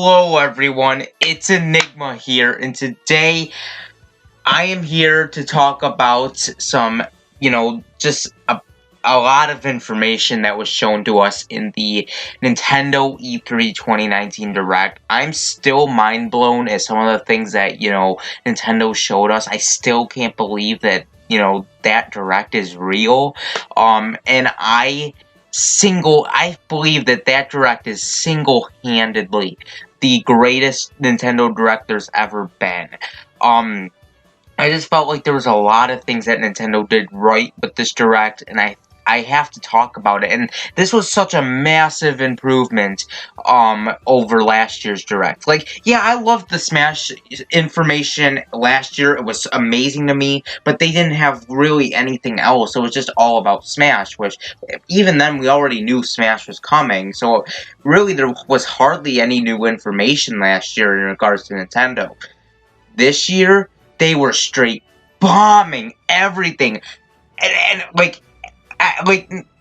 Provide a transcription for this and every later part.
Hello everyone, it's Enigma here, and today I am here to talk about some, just a lot of information that was shown to us in the Nintendo E3 2019 Direct. I'm still mind blown at some of the things that, Nintendo showed us. I still can't believe that, that Direct is real. And I believe that Direct is single-handedly the greatest Nintendo Direct there's ever been. I just felt like there was a lot of things that Nintendo did right with this Direct, and I have to talk about it. And this was such a massive improvement over last year's Direct. Like, yeah, I loved the Smash information last year. It was amazing to me, but they didn't have really anything else. It was just all about Smash, which even then we already knew Smash was coming. So really there was hardly any new information last year in regards to Nintendo. This year, they were straight bombing everything. And like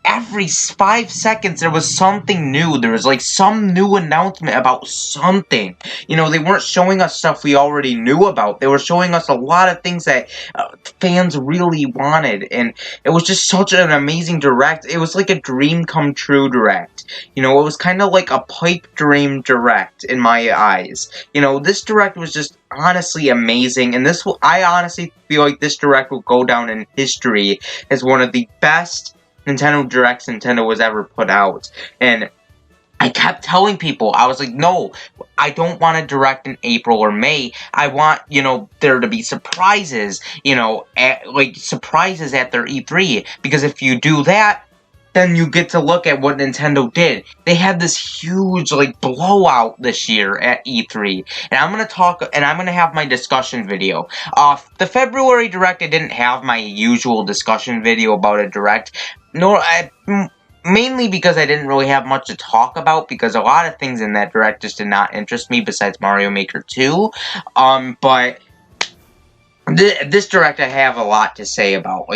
every 5 seconds there was something new. There was like some new announcement about something. They weren't showing us stuff we already knew about. They were showing us a lot of things that fans really wanted, and it was just such an amazing Direct. It was like a dream come true Direct. It was kind of like a pipe dream Direct in my eyes. This Direct was just honestly amazing, and I honestly feel like this Direct will go down in history as one of the best Nintendo Directs Nintendo has ever put out. And I kept telling people, I was like, no, I don't want a Direct in April or May. I want, there to be surprises, surprises at their E3. Because if you do that, then you get to look at what Nintendo did. They had this huge, blowout this year at E3. And I'm gonna have my discussion video. The February Direct, I didn't have my usual discussion video about a Direct. Mainly because I didn't really have much to talk about, because a lot of things in that Direct just did not interest me besides Mario Maker 2. But this Direct I have a lot to say about,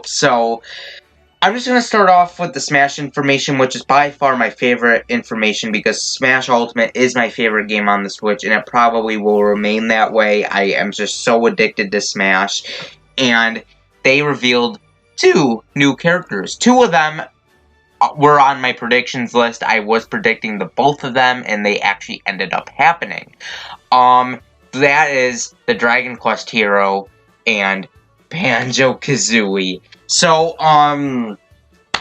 So I'm just going to start off with the Smash information, which is by far my favorite information, because Smash Ultimate is my favorite game on the Switch, and it probably will remain that way. I am just so addicted to Smash. And they revealed 2 new characters. 2 of them were on my predictions list. I was predicting both of them, and they actually ended up happening. That is the Dragon Quest hero and Banjo-Kazooie. So,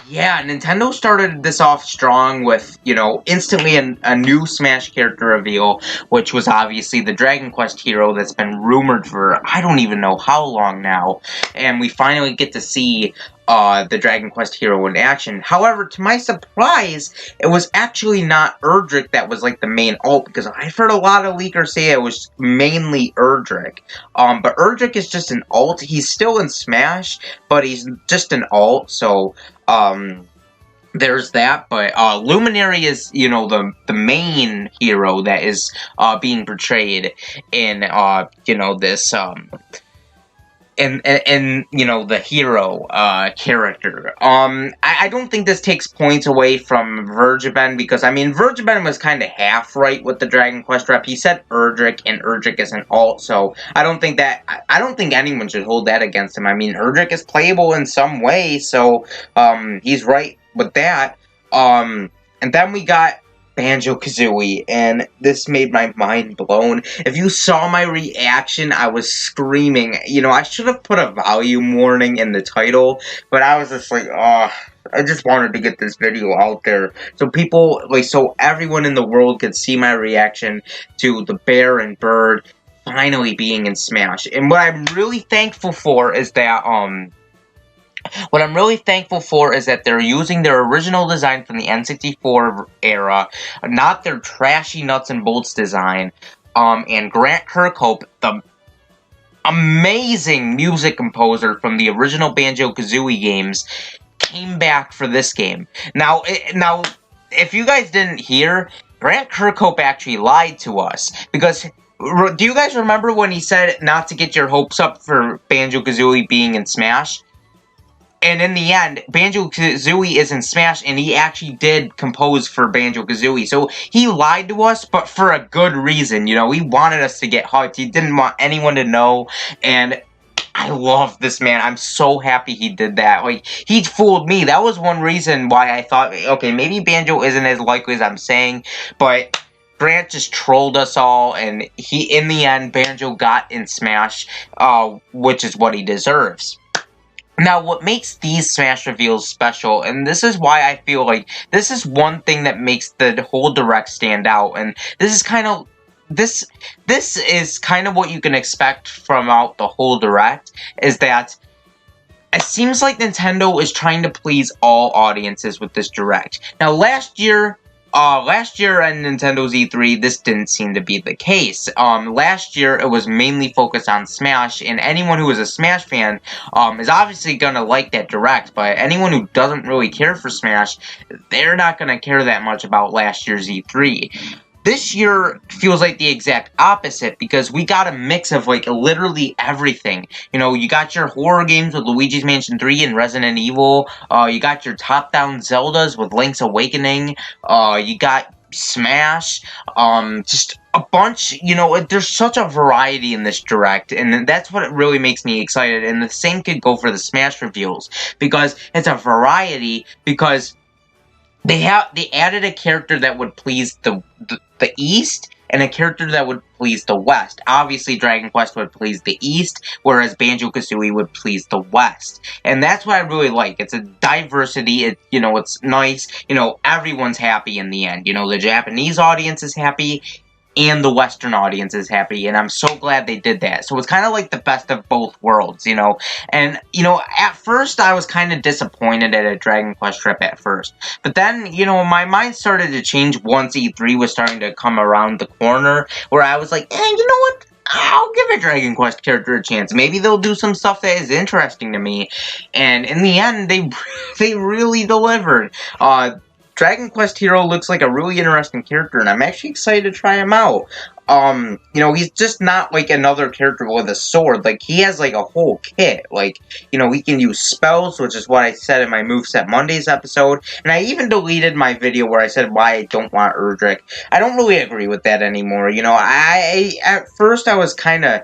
yeah, Nintendo started this off strong with, instantly a new Smash character reveal, which was obviously the Dragon Quest hero that's been rumored for I don't even know how long now, and we finally get to see the Dragon Quest hero in action. However, to my surprise, it was actually not Erdrick that was the main ult, because I've heard a lot of leakers say it was mainly Erdrick. But Erdrick is just an ult. He's still in Smash, but he's just an ult, so there's that. But Luminary is, the main hero that is being portrayed in this and the hero character. I don't think this takes points away from Vergiben, because Vergiben was kind of half right with the Dragon Quest rep. He said Erdrick, and Erdrick is an alt, so I don't think anyone should hold that against him. Erdrick is playable in some way, so he's right with that. And then we got Banjo-Kazooie, and this made my mind blown. If you saw my reaction, I was screaming. I should have put a volume warning in the title, but I was just like, I just wanted to get this video out there so people, so everyone in the world could see my reaction to the bear and bird finally being in Smash. And what I'm really thankful for is that, they're using their original design from the N64 era, not their trashy nuts and bolts design. And Grant Kirkhope, the amazing music composer from the original Banjo-Kazooie games, came back for this game. Now, if you guys didn't hear, Grant Kirkhope actually lied to us, because do you guys remember when he said not to get your hopes up for Banjo-Kazooie being in Smash? And in the end, Banjo-Kazooie is in Smash, and he actually did compose for Banjo-Kazooie. So he lied to us, but for a good reason, you know. He wanted us to get hyped. He didn't want anyone to know, and I love this man. I'm so happy he did that. Like, he fooled me. That was one reason why I thought, okay, maybe Banjo isn't as likely as I'm saying, but Grant just trolled us all, and in the end, Banjo got in Smash, which is what he deserves. Now, what makes these Smash reveals special, and this is why I feel like this is one thing that makes the whole Direct stand out, and this is kind of what you can expect from out the whole Direct, is that it seems like Nintendo is trying to please all audiences with this Direct. Now, last year in Nintendo's E3, this didn't seem to be the case. Last year, it was mainly focused on Smash, and anyone who is a Smash fan, is obviously gonna like that Direct, but anyone who doesn't really care for Smash, they're not gonna care that much about last year's E3. This year feels like the exact opposite, because we got a mix of, like, literally everything. You know, you got your horror games with Luigi's Mansion 3 and Resident Evil. You got your top-down Zeldas with Link's Awakening. You got Smash. Just a bunch, you know, there's such a variety in this Direct, and that's what really makes me excited. And the same could go for the Smash reveals, because it's a variety, because they added a character that would please the East, and a character that would please the West. Obviously, Dragon Quest would please the East, whereas Banjo-Kazooie would please the West. And that's what I really like. It's a diversity. You know, it's nice. You know, everyone's happy in the end. You know, the Japanese audience is happy, and the Western audience is happy, and I'm so glad they did that. So it's kind of like the best of both worlds, you know. And, you know, at first I was kind of disappointed at a Dragon Quest trip at first. But then, you know, my mind started to change once E3 was starting to come around the corner, where I was like, you know what? I'll give a Dragon Quest character a chance. Maybe they'll do some stuff that is interesting to me. And in the end, they really delivered. Dragon Quest Hero looks like a really interesting character, and I'm actually excited to try him out. You know, he's just not like another character with a sword. Like, he has like a whole kit. Like, you know, he can use spells, which is what I said in my Moveset Mondays episode. And I even deleted my video where I said why I don't want Erdrick. I don't really agree with that anymore. You know, at first I was kind of...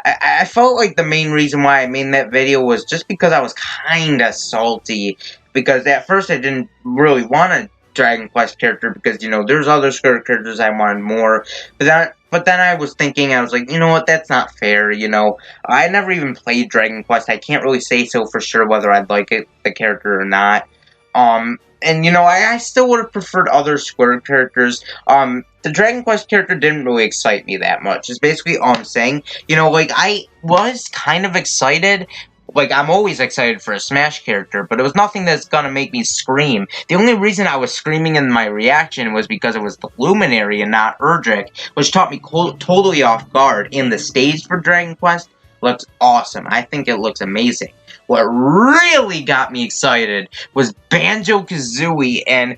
I felt like the main reason why I made that video was just because I was kind of salty. Because at first I didn't really want a Dragon Quest character, because, you know, there's other Square characters I wanted more. But then I was thinking, I was like, you know what, that's not fair, you know. I never even played Dragon Quest. I can't really say so for sure whether I'd like the character or not. And, you know, I still would have preferred other Square characters. The Dragon Quest character didn't really excite me that much. It's basically all I'm saying. You know, like, I was kind of excited. Like, I'm always excited for a Smash character, but it was nothing that's gonna make me scream. The only reason I was screaming in my reaction was because it was the Luminary and not Erdrick, which caught me totally off guard. And the stage for Dragon Quest looks awesome. I think it looks amazing. What really got me excited was Banjo-Kazooie, and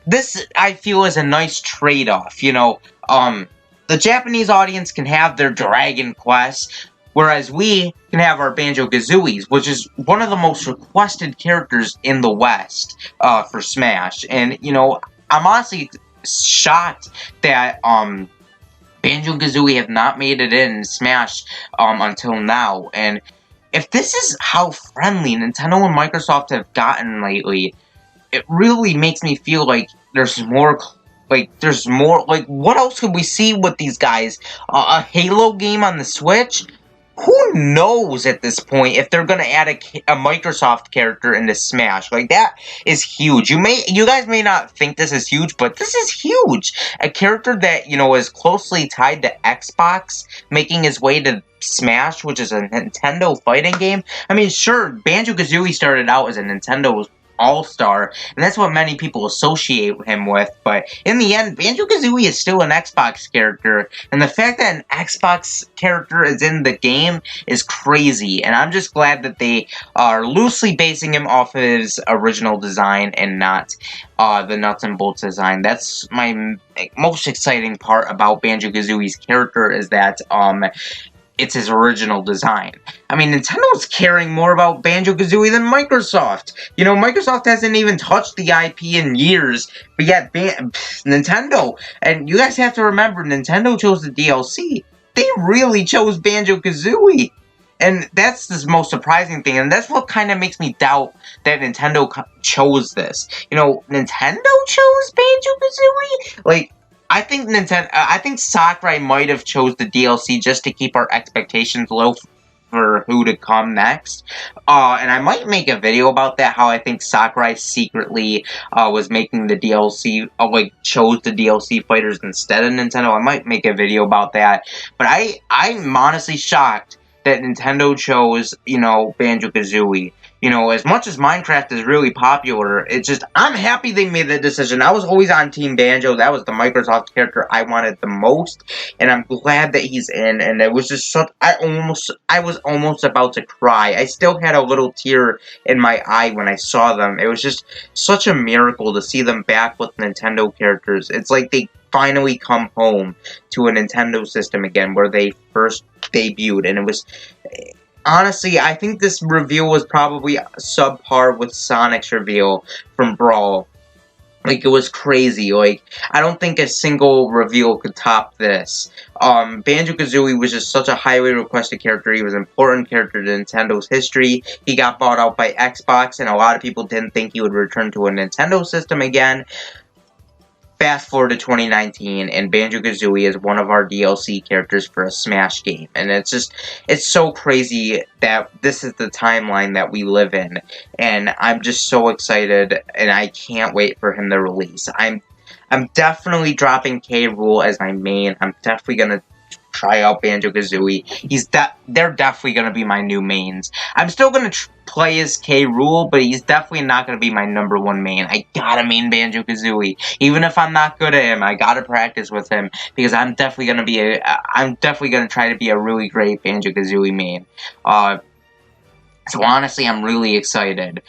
this, I feel, is a nice trade-off, you know. The Japanese audience can have their Dragon Quest, whereas we can have our Banjo-Kazooies, which is one of the most requested characters in the West, for Smash. And, you know, I'm honestly shocked that, Banjo-Kazooie have not made it in Smash, until now. And if this is how friendly Nintendo and Microsoft have gotten lately, it really makes me feel like there's more... Like, what else could we see with these guys? A Halo game on the Switch? Who knows at this point if they're gonna add a Microsoft character into Smash? Like, that is huge. You guys may not think this is huge, but this is huge. A character that, you know, is closely tied to Xbox, making his way to Smash, which is a Nintendo fighting game. I mean, sure, Banjo-Kazooie started out as a Nintendo all-star, and that's what many people associate him with, but in the end, Banjo-Kazooie is still an Xbox character, and the fact that an Xbox character is in the game is crazy, and I'm just glad that they are loosely basing him off of his original design and not the nuts and bolts design. That's my most exciting part about Banjo-Kazooie's character, is that, it's his original design. I mean, Nintendo's caring more about Banjo-Kazooie than Microsoft. You know, Microsoft hasn't even touched the IP in years, but yet Nintendo, and you guys have to remember, Nintendo chose the DLC. They really chose Banjo-Kazooie. And that's the most surprising thing, and that's what kind of makes me doubt that Nintendo chose this. You know, Nintendo chose Banjo-Kazooie? Like, I think Sakurai might have chose the DLC just to keep our expectations low for who to come next. And I might make a video about that, how I think Sakurai secretly was making the DLC, chose the DLC fighters instead of Nintendo. I might make a video about that. But I'm honestly shocked that Nintendo chose, you know, Banjo-Kazooie. You know, as much as Minecraft is really popular, it's just, I'm happy they made that decision. I was always on Team Banjo. That was the Microsoft character I wanted the most, and I'm glad that he's in, and it was just such, I was almost about to cry. I still had a little tear in my eye when I saw them. It was just such a miracle to see them back with Nintendo characters. It's like they finally come home to a Nintendo system again, where they first debuted, and it was... Honestly, I think this reveal was probably subpar with Sonic's reveal from Brawl. Like, it was crazy. Like, I don't think a single reveal could top this. Banjo-Kazooie was just such a highly requested character. He was an important character to Nintendo's history. He got bought out by Xbox, and a lot of people didn't think he would return to a Nintendo system again. Fast forward to 2019, and Banjo-Kazooie is one of our DLC characters for a Smash game. And it's just, it's so crazy that this is the timeline that we live in. And I'm just so excited, and I can't wait for him to release. I'm definitely dropping K. Rool as my main. I'm definitely gonna try out Banjo-Kazooie. They're definitely gonna be my new mains. I'm still gonna play as K. Rool, but he's definitely not gonna be my #1 main. I gotta main Banjo-Kazooie. Even if I'm not good at him, I gotta practice with him, because I'm definitely gonna try to be a really great Banjo-Kazooie main. So honestly, I'm really excited.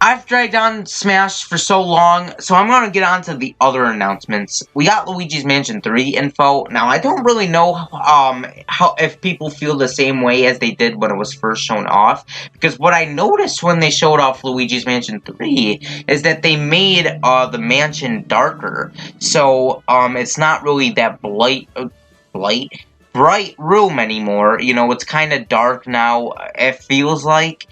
I've dragged on Smash for so long, so I'm going to get on to the other announcements. We got Luigi's Mansion 3 info. Now, I don't really know how if people feel the same way as they did when it was first shown off, because what I noticed when they showed off Luigi's Mansion 3 is that they made the mansion darker. So, it's not really that bright room anymore. You know, it's kind of dark now, it feels like.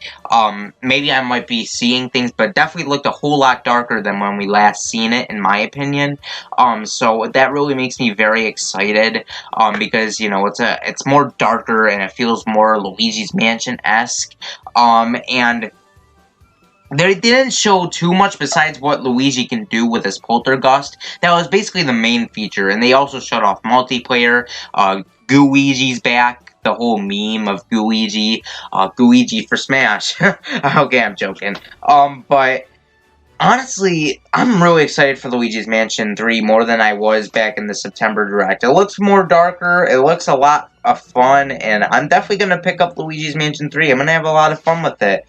Maybe I might be seeing things, but it definitely looked a whole lot darker than when we last seen it, in my opinion. So that really makes me very excited, because, you know, it's more darker, and it feels more Luigi's Mansion-esque, and they didn't show too much besides what Luigi can do with his Poltergust. That was basically the main feature, and they also showed off multiplayer. Gooigi's back, the whole meme of Gooigi, Gooigi for Smash. Okay, I'm joking. But honestly, I'm really excited for Luigi's Mansion 3 more than I was back in the September Direct. It looks more darker, it looks a lot of fun, and I'm definitely going to pick up Luigi's Mansion 3. I'm going to have a lot of fun with it.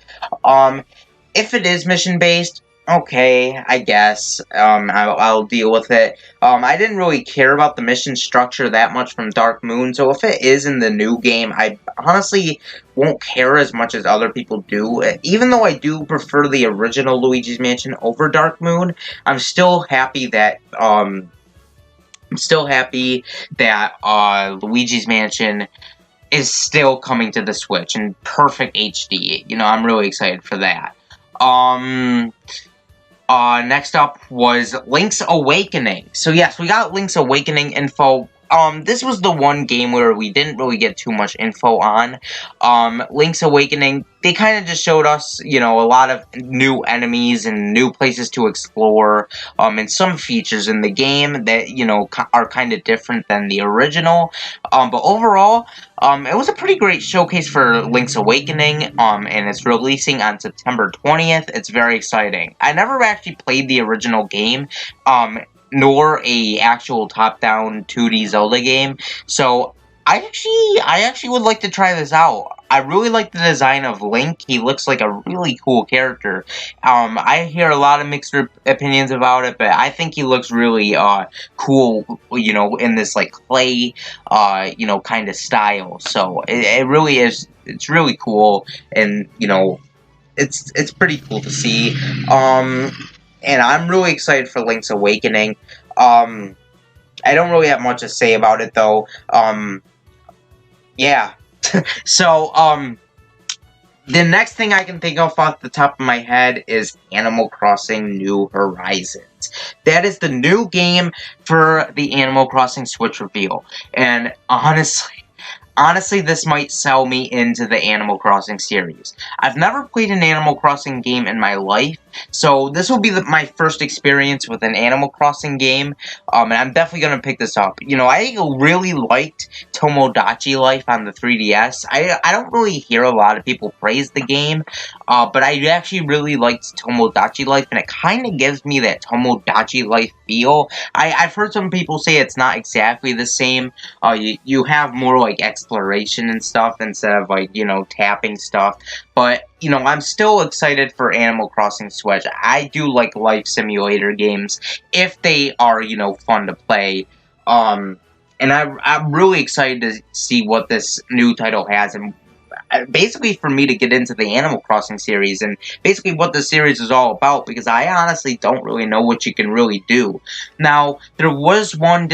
If it is mission-based, okay, I guess. I'll deal with it. I didn't really care about the mission structure that much from Dark Moon, so if it is in the new game, I honestly won't care as much as other people do. Even though I do prefer the original Luigi's Mansion over Dark Moon, I'm still happy that, Luigi's Mansion is still coming to the Switch in perfect HD. You know, I'm really excited for that. Next up was Link's Awakening. So yes, we got Link's Awakening info. This was the one game where we didn't really get too much info on. Link's Awakening, they kind of just showed us, you know, a lot of new enemies and new places to explore, and some features in the game that, you know, are kind of different than the original. But overall, it was a pretty great showcase for Link's Awakening, and it's releasing on September 20th. It's very exciting. I never actually played the original game, nor a actual top-down 2D Zelda game, so I actually would like to try this out. I really like the design of Link. He looks like a really cool character. I hear a lot of mixed opinions about it, but I think he looks really, cool, you know, in this, like, clay, you know, kind of style. So, it really is, it's really cool, and, you know, it's pretty cool to see. And I'm really excited for Link's Awakening. I don't really have much to say about it, though. Yeah. So, the next thing I can think of off the top of my head is Animal Crossing New Horizons. That is the new game for the Animal Crossing Switch reveal. And honestly, this might sell me into the Animal Crossing series. I've never played an Animal Crossing game in my life, so this will be my first experience with an Animal Crossing game, and I'm definitely going to pick this up. You know, I really liked Tomodachi Life on the 3DS. I don't really hear a lot of people praise the game, but I actually really liked Tomodachi Life, and it kind of gives me that Tomodachi Life feel. I've heard some people say it's not exactly the same. You have more, like, exploration and stuff instead of, like, you know, tapping stuff. But, you know, I'm still excited for Animal Crossing Switch. I do like life simulator games if they are, you know, fun to play. And I'm really excited to see what this new title has, and basically for me to get into the Animal Crossing series and basically what the series is all about, because I honestly don't really know what you can really do. Now, there was one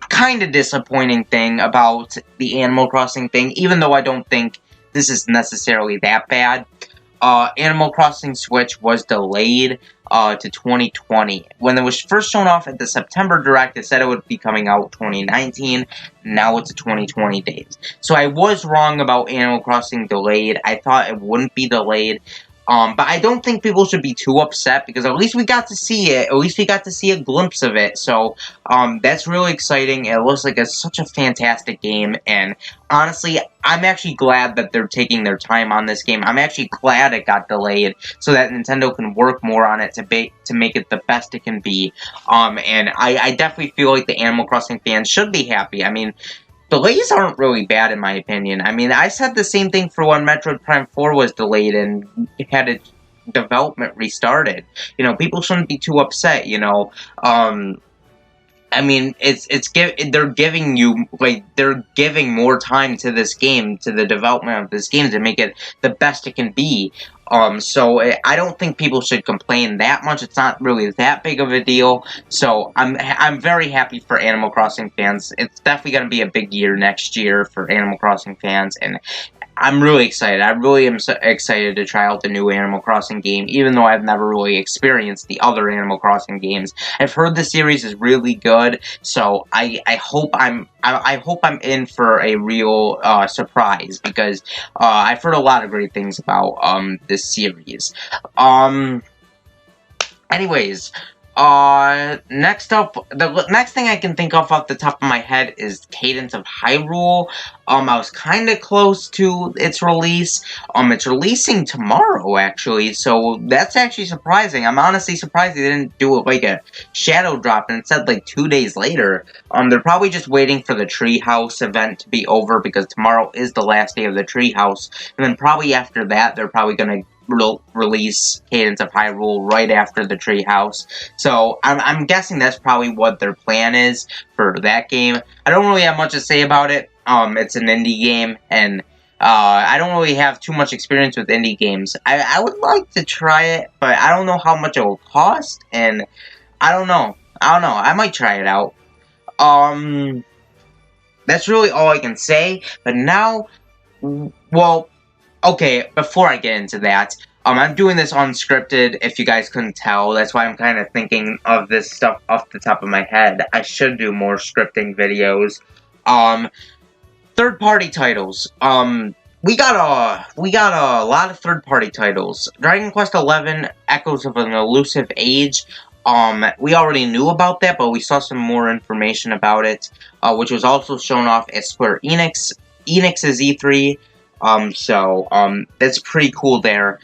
kind of disappointing thing about the Animal Crossing thing, even though I don't think this is necessarily that bad. Animal Crossing Switch was delayed to 2020. When it was first shown off at the September Direct, it said it would be coming out 2019. Now it's a 2020 days. So I was wrong about Animal Crossing delayed. I thought it wouldn't be delayed. But I don't think people should be too upset, because at least we got to see it. At least we got to see a glimpse of it. So, that's really exciting. It looks like it's such a fantastic game, and honestly, I'm actually glad that they're taking their time on this game. I'm actually glad it got delayed, so that Nintendo can work more on it to make it the best it can be. And I definitely feel like the Animal Crossing fans should be happy. I mean, delays aren't really bad, in my opinion. I mean, I said the same thing for when Metroid Prime 4 was delayed and had its development restarted. You know, people shouldn't be too upset, you know. I mean, they're giving you, like, they're giving more time to this game, to the development of this game, to make it the best it can be. So I don't think people should complain that much. It's not really that big of a deal. So I'm very happy for Animal Crossing fans. It's definitely going to be a big year next year for Animal Crossing fans, and I'm really excited. I really am excited to try out the new Animal Crossing game, even though I've never really experienced the other Animal Crossing games. I've heard the series is really good, so I hope I'm in for a real surprise, because I've heard a lot of great things about this series. Anyways, next up, the next thing I can think of off the top of my head is Cadence of Hyrule. I was kind of close to its release. It's releasing tomorrow, actually, so that's actually surprising. I'm honestly surprised they didn't do it like a shadow drop, and it said like 2 days later. They're probably just waiting for the Treehouse event to be over, because tomorrow is the last day of the Treehouse, and then probably after that, they're probably gonna release Cadence of Hyrule right after the Treehouse. So I'm guessing that's probably what their plan is for that game. I don't really have much to say about it. It's an indie game, and I don't really have too much experience with indie games. I would like to try it, but I don't know how much it will cost, and I don't know. I might try it out. That's really all I can say. But now, well, okay, before I get into that, I'm doing this unscripted, if you guys couldn't tell. That's why I'm kind of thinking of this stuff off the top of my head. I should do more scripting videos. Third-party titles. We got a lot of third-party titles. Dragon Quest XI, Echoes of an Elusive Age. We already knew about that, but we saw some more information about it, which was also shown off at Square Enix's E3. That's pretty cool there.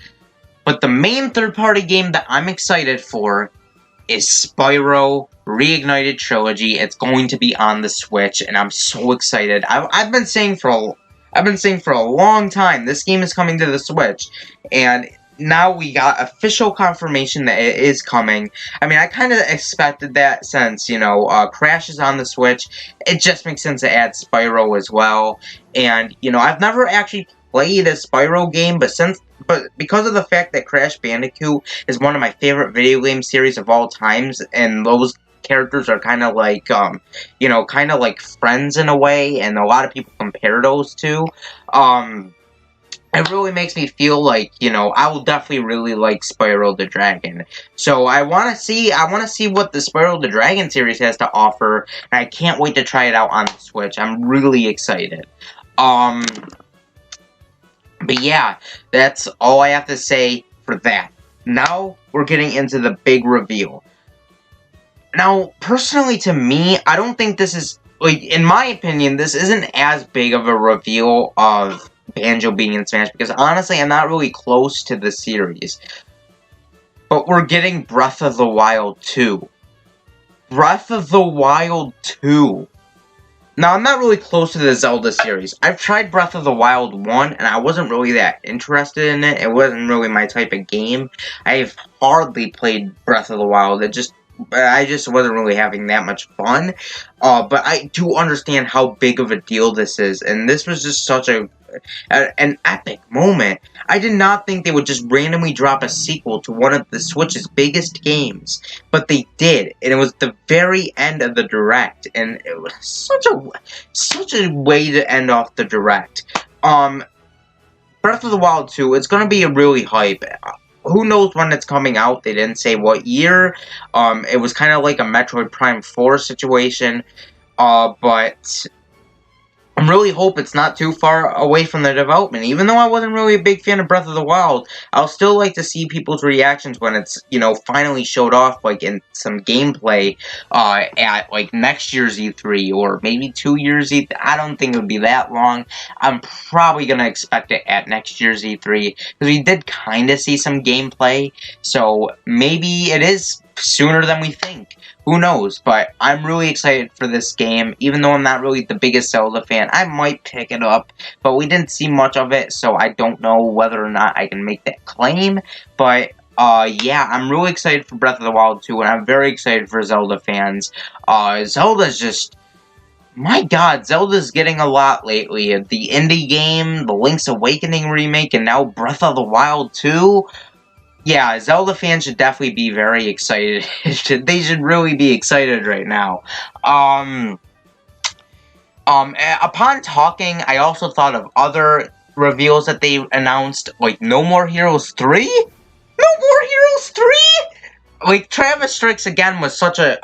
But the main third-party game that I'm excited for is Spyro Reignited Trilogy. It's going to be on the Switch, and I'm so excited. I've been saying for a long time this game is coming to the Switch, and now we got official confirmation that it is coming. I mean, I kind of expected that since, you know, Crash is on the Switch. It just makes sense to add Spyro as well. And, you know, I've never actually played a Spyro game, but because of the fact that Crash Bandicoot is one of my favorite video game series of all times, and those characters are kind of like, you know, kind of like friends in a way, and a lot of people compare those two, it really makes me feel like, you know, I will definitely really like Spyro the Dragon. So I want to see what the Spyro the Dragon series has to offer, and I can't wait to try it out on the Switch. I'm really excited. But yeah, that's all I have to say for that. Now, we're getting into the big reveal. Now, personally to me, I don't think this is, like, in my opinion, this isn't as big of a reveal of Banjo being in Smash, because honestly, I'm not really close to the series. But we're getting Breath of the Wild 2. Breath of the Wild 2. Now, I'm not really close to the Zelda series. I've tried Breath of the Wild 1, and I wasn't really that interested in it. It wasn't really my type of game. I've hardly played Breath of the Wild. I just wasn't really having that much fun. But I do understand how big of a deal this is, and this was just such an epic moment. I did not think they would just randomly drop a sequel to one of the Switch's biggest games, but they did, and it was the very end of the Direct, and it was such a way to end off the Direct. Breath of the Wild 2, it's gonna be a really hype. Who knows when it's coming out? They didn't say what year. It was kind of like a Metroid Prime 4 situation, but I really hope it's not too far away from the development. Even though I wasn't really a big fan of Breath of the Wild, I'll still like to see people's reactions when it's, you know, finally showed off, like, in some gameplay, at, like, next year's E3, or maybe 2 years E3. I don't think it would be that long. I'm probably gonna expect it at next year's E3, because we did kind of see some gameplay, so maybe it is sooner than we think. Who knows? But I'm really excited for this game. Even though I'm not really the biggest Zelda fan, I might pick it up. But we didn't see much of it, so I don't know whether or not I can make that claim. But, yeah, I'm really excited for Breath of the Wild 2, and I'm very excited for Zelda fans. Zelda's just... My god, Zelda's getting a lot lately. The indie game, the Link's Awakening remake, and now Breath of the Wild 2... Yeah, Zelda fans should definitely be very excited. They should really be excited right now. Upon talking, I also thought of other reveals that they announced, like No More Heroes 3? No More Heroes 3?! Like, Travis Strix again was such a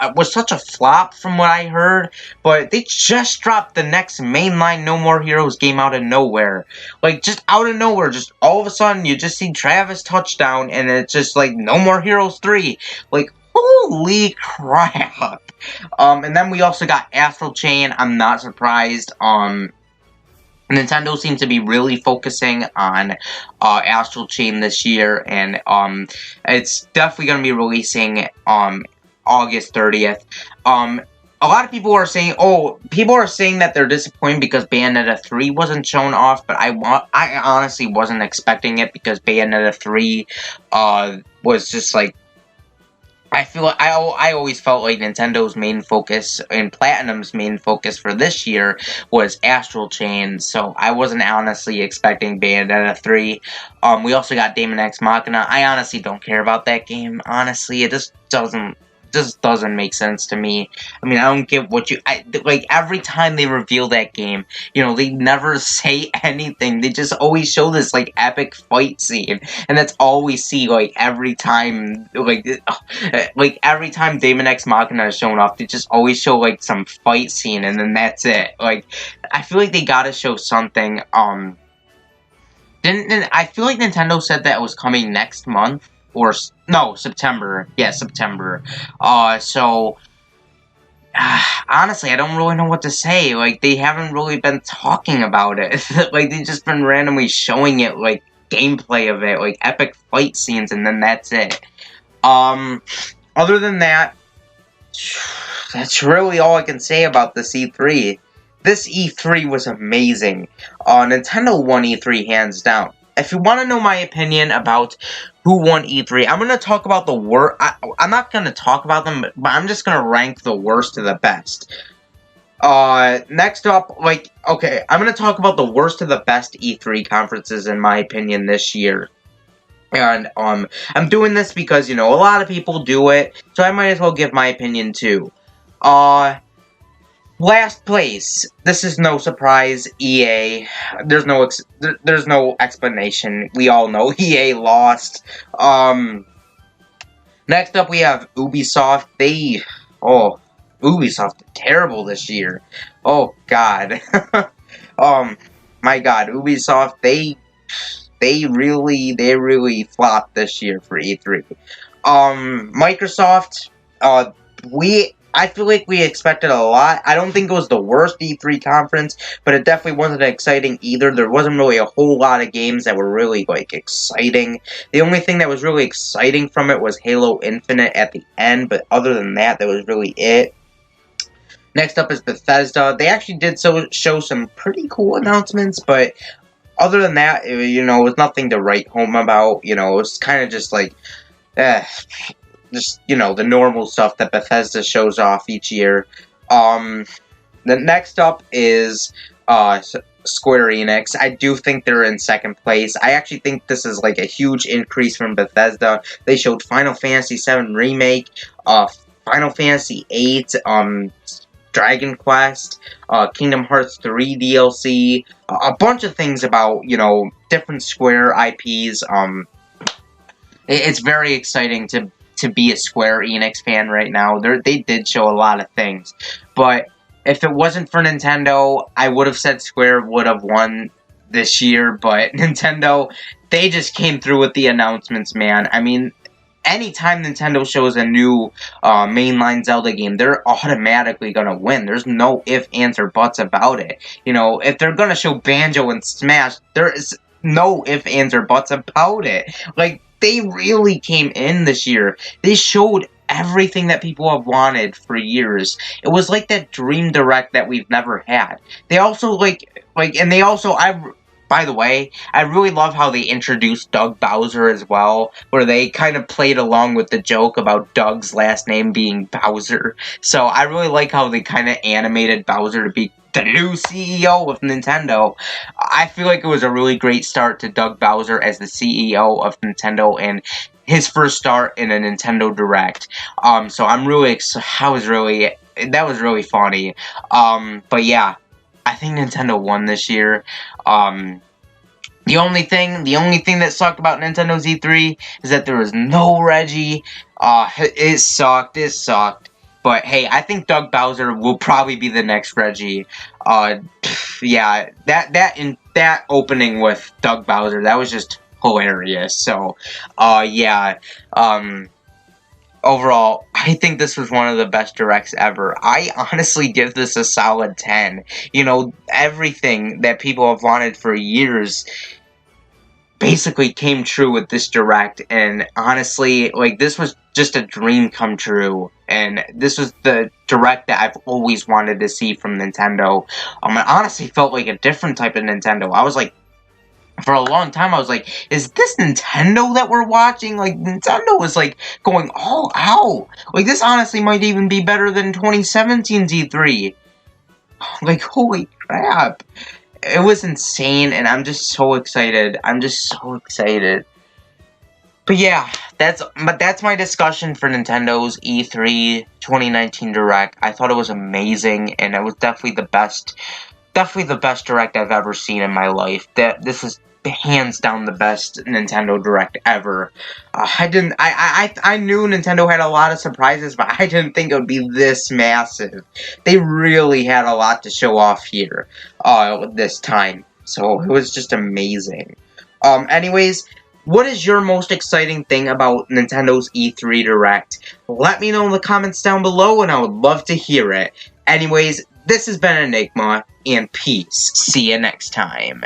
flop from what I heard, but they just dropped the next mainline No More Heroes game out of nowhere. Like, just out of nowhere, just all of a sudden you just see Travis touchdown, and it's just like No More Heroes 3. Like, holy crap. And then we also got Astral Chain. I'm not surprised. Nintendo seems to be really focusing on Astral Chain this year, and it's definitely going to be releasing August 30th. A lot of people are saying, that they're disappointed because Bayonetta 3 wasn't shown off, but I honestly wasn't expecting it, because Bayonetta 3 was just like, I always felt like Nintendo's main focus and Platinum's main focus for this year was Astral Chain, so I wasn't honestly expecting Bayonetta 3. We also got Daemon X Machina. I honestly don't care about that game. Honestly, it just doesn't make sense to me. I mean, I don't get what like, every time they reveal that game, you know, they never say anything. They just always show this, like, epic fight scene, and that's all we see, like, every time, like, every time Daemon X Machina is shown off, they just always show, like, some fight scene, and then that's it. Like, I feel like they gotta show something. I feel like Nintendo said that it was coming next month. Or, no, September. Yeah, September. So, honestly, I don't really know what to say. Like, they haven't really been talking about it. Like, they've just been randomly showing it, like, gameplay of it, like, epic fight scenes, and then that's it. Other than that, that's really all I can say about this E3. This E3 was amazing. Nintendo won E3 hands down. If you want to know my opinion about who won E3, I'm going to talk about the worst. I'm not going to talk about them, but I'm just going to rank the worst to the best. Next up, okay, I'm going to talk about the worst to the best E3 conferences, in my opinion, this year. And, I'm doing this because, a lot of people do it, so I might as well give my opinion, too. Last place. This is no surprise, EA. There's no explanation. We all know EA lost. Next up we have Ubisoft. Ubisoft did terrible this year. Oh, God. My God, Ubisoft, they really flopped this year for E3. Microsoft, I feel like we expected a lot. I don't think it was the worst E3 conference, but it definitely wasn't exciting either. There wasn't really a whole lot of games that were really, exciting. The only thing that was really exciting from it was Halo Infinite at the end, but other than that, that was really it. Next up is Bethesda. They actually did show some pretty cool announcements, but other than that, it was nothing to write home about. It was kind of just just, the normal stuff that Bethesda shows off each year. The next up is Square Enix. I do think they're in second place. I actually think this is a huge increase from Bethesda. They showed Final Fantasy VII Remake, Final Fantasy VIII, Dragon Quest, Kingdom Hearts 3 DLC, a bunch of things about, different Square IPs. It's very exciting to be a Square Enix fan right now. They did show a lot of things. But if it wasn't for Nintendo, I would have said Square would have won this year. But Nintendo, they just came through with the announcements, man. I mean, anytime Nintendo shows a new mainline Zelda game, they're automatically going to win. There's no ifs, ands, or buts about it. If they're going to show Banjo and Smash, there is no ifs, ands, or buts about it. They really came in this year. They showed everything that people have wanted for years. It was like that Dream Direct that we've never had. They also, by the way, I really love how they introduced Doug Bowser as well, where they kind of played along with the joke about Doug's last name being Bowser. So I really like how they kind of animated Bowser to be the new CEO of Nintendo. I feel like it was a really great start to Doug Bowser as the CEO of Nintendo and his first start in a Nintendo Direct. So I'm really that was really funny. But yeah, I think Nintendo won this year. The only thing that sucked about Nintendo's E3 is that there was no Reggie. It sucked. But hey, I think Doug Bowser will probably be the next Reggie. Yeah, that opening with Doug Bowser, that was just hilarious. So, yeah. Overall, I think this was one of the best directs ever. I honestly give this a solid 10. Everything that people have wanted for years basically came true with this direct, and honestly, this was just a dream come true, and this was the direct that I've always wanted to see from Nintendo. It honestly felt like a different type of Nintendo. I was for a long time, I was like, is this Nintendo that we're watching? Nintendo was, going all out. This honestly might even be better than 2017's E3. Holy crap. It was insane, and I'm just so excited. But yeah, that's my discussion for Nintendo's E3 2019 Direct. I thought it was amazing, and it was definitely the best Direct I've ever seen in my life. This is hands down the best Nintendo Direct ever. I knew Nintendo had a lot of surprises, but I didn't think it would be this massive. They really had a lot to show off here, this time. So it was just amazing. Anyways, what is your most exciting thing about Nintendo's E3 Direct? Let me know in the comments down below, and I would love to hear it. Anyways, this has been Enigma, and peace. See you next time.